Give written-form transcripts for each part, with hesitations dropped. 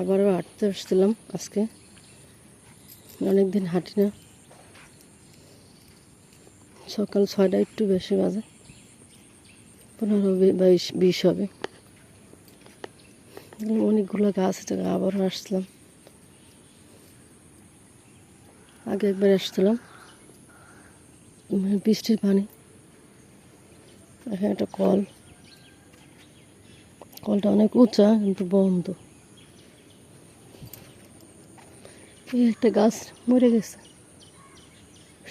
আবারও হাঁটতে আসছিলাম আজকে, অনেকদিন হাঁটি না। সকাল 6টা একটু বেশি বাজে, 15-20 হবে। অনেকগুলো গাছ আছে, আবারও আসছিলাম। আগে একবার আসছিলাম, বৃষ্টির পানি। এখানে একটা কলটা অনেক উঁচা কিন্তু বন্ধ। এই একটা গাছ মরে গেছে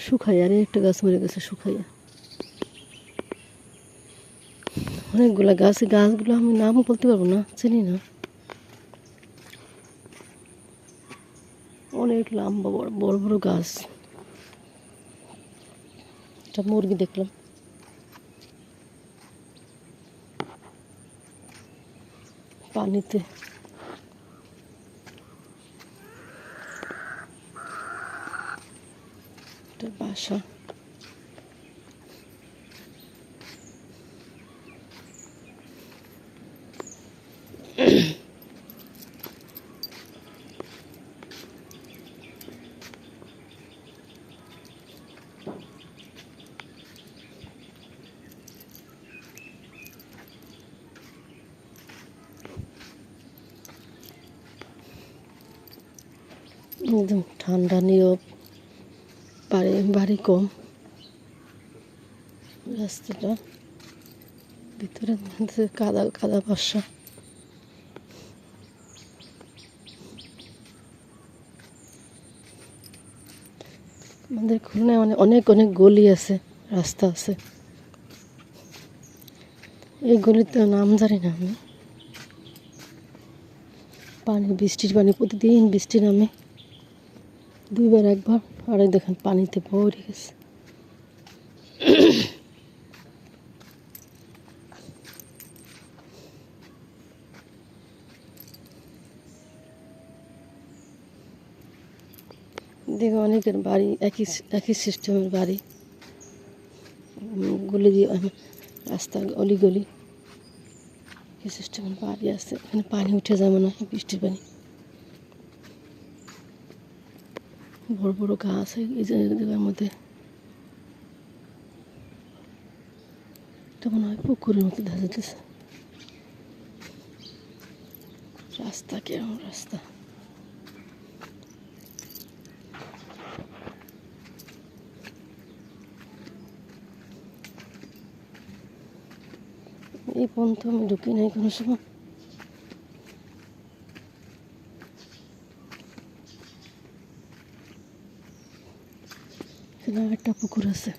শুকাইয়া, আর একটা গাছ মরে গেছে শুকাইয়া। অনেকগুলো গাছগুলো আমি নাম বলতে পারবো না, চিনি না। অনেক লম্বা বড় বড় গাছ। একটা মুরগি দেখলাম পানিতে। একটা বাসা। একদম ঠান্ডা নীরব, বাড়ি কম। রাস্তাটা ভিতরে কাদা কাদা বাসা। আমাদের খুলনায় অনেক অনেক গলি আছে, রাস্তা আছে। এই গলিতে নাম জানি না আমি। বৃষ্টির পানি, প্রতিদিন বৃষ্টি নামে, 2বার 1বার। আর দেখেন পানিতে ভরে গেছে। দেখে অনেকের বাড়ি একই সিস্টেমের বাড়ি, গলি দিয়ে রাস্তা গলি এই সিস্টেমের বাড়ি আছে। এখানে পানি উঠে যায় মনে হয়, বৃষ্টির পানি। বড় বড় গাছ এই জায়গার মধ্যে। এটা মনে হয় পুকুরের মতো দেখা যাচ্ছে। রাস্তা কেমন রাস্তা! এই পর্যন্ত আমি ঢুকি নাই কোনো সময়। এখানে একটা পুকুর আছে।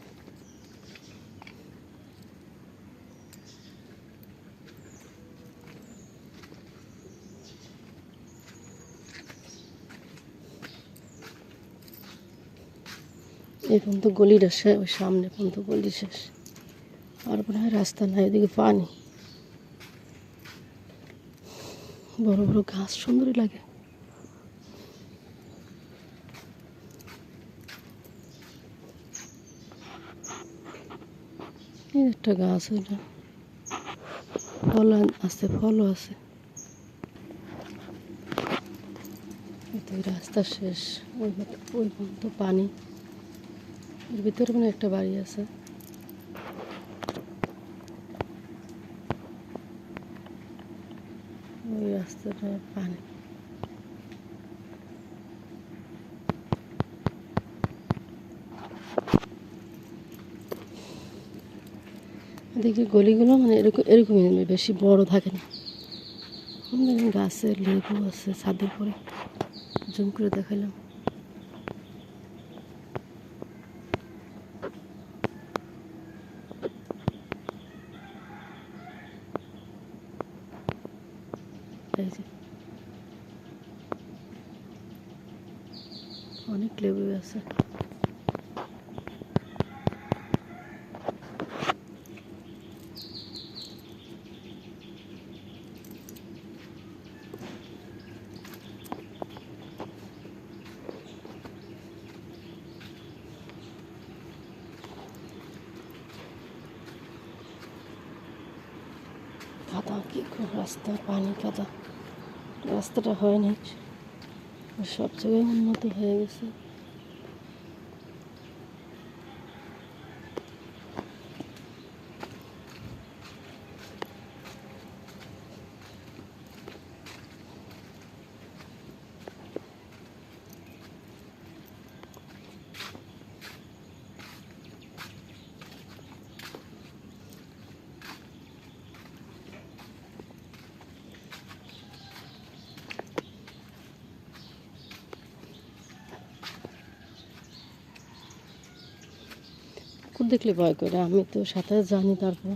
এই পর্যন্ত গলিটা শেষ, ওই সামনে পর্যন্ত গলি শেষ। আর মনে হয় রাস্তা নাই, ওদিকে পানি। বড় বড় গাছ, সুন্দরই লাগে। এই একটা গাছ, ওইটা ফলও আছে। রাস্তা শেষ, ওই পর্যন্ত পানি। এর ভিতরে মানে একটা বাড়ি আছে। ওই রাস্তাটা পানি। এদিকে গলিগুলো মানে এরকমই, বেশি বড় থাকে না। গাছের লেবু আছে ছাদের পরে, জুম করে দেখালাম। এই যে অনেক লেবু আছে। কাদা, কি রাস্তা, পানি কাদা। রাস্তাটা হয় নাই, সব জায়গায় উন্নত হয়ে গেছে। কুকুর দেখলে ভয় করে, আমি তো সাঁতার জানি, তারপর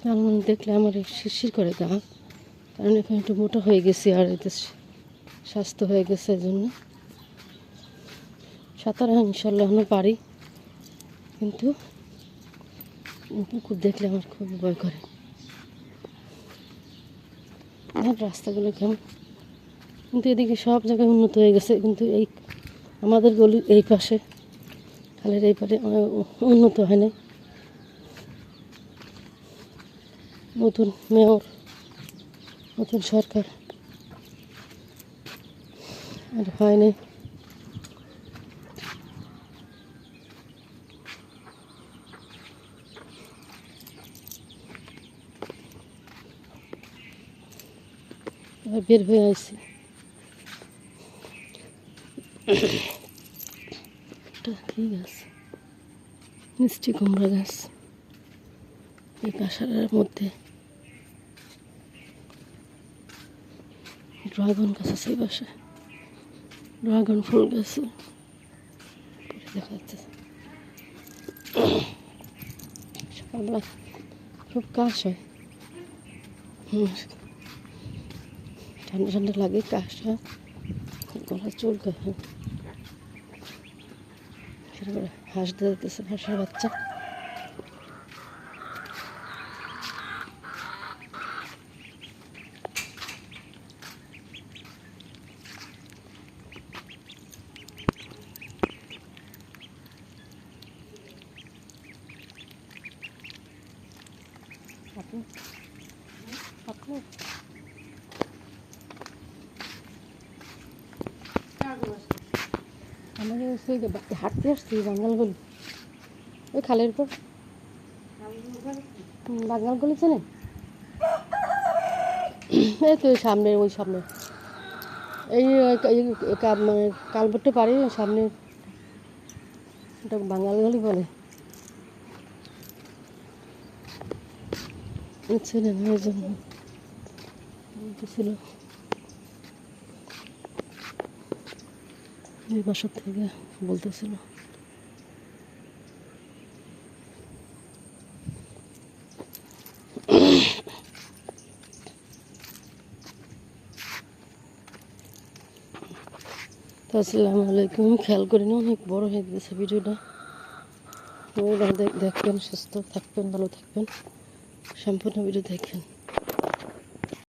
কারণ দেখলে আমার শিরশির করে গা, কারণ এখানে একটু মোটা হয়ে গেছি আর এতে স্বাস্থ্য হয়ে গেছে, এই জন্য সাঁতার ইনশাল্লাহ এখনো পারি, কিন্তু কুকুর দেখলে আমার খুব ভয় করে। রাস্তাগুলো কেমন, কিন্তু এদিকে সব জায়গায় উন্নত হয়ে গেছে, কিন্তু এই আমাদের গলির এই পাশে, খালের এই পাশে উন্নত হয় নাই। নতুন মেয়র, নতুন সরকার, আর হয় নাই। এবার বের হয়ে আসছি, কি গাছ, মিষ্টি কুমড়া গাছ, এই কাঁসারের মধ্যে ড্রাগন গাছ আছে, এই পাশে ড্রাগন ফুল গাছ দেখা যাচ্ছে। সকালবেলা খুব কাশ হয়, ঠান্ডা ঠান্ডা লাগে, কাশ হয়, গলা চুলকায়। হাঁস দিতেছে, হাঁসের বাচ্চা। আমাদের সেই হাঁটতে আসছি বাঙ্গালগলি, ওই খালের পর বাঙ্গালগলি চেনে, এই তো সামনে, ওই সামনে এই মানে কালবট্টে পারি সামনে, ওটা বাঙ্গালগলি বলে। ছেলে মেয়ের জন্য বলতেছিল, এই বাসার থেকে বলতেছিল। তো আসসালামু আলাইকুম, খেয়াল করি না, অনেক বড় হয়ে গেছে ভিডিওটা। দেখবেন, সুস্থ থাকবেন, ভালো থাকবেন, সম্পূর্ণ ভিডিও দেখবেন।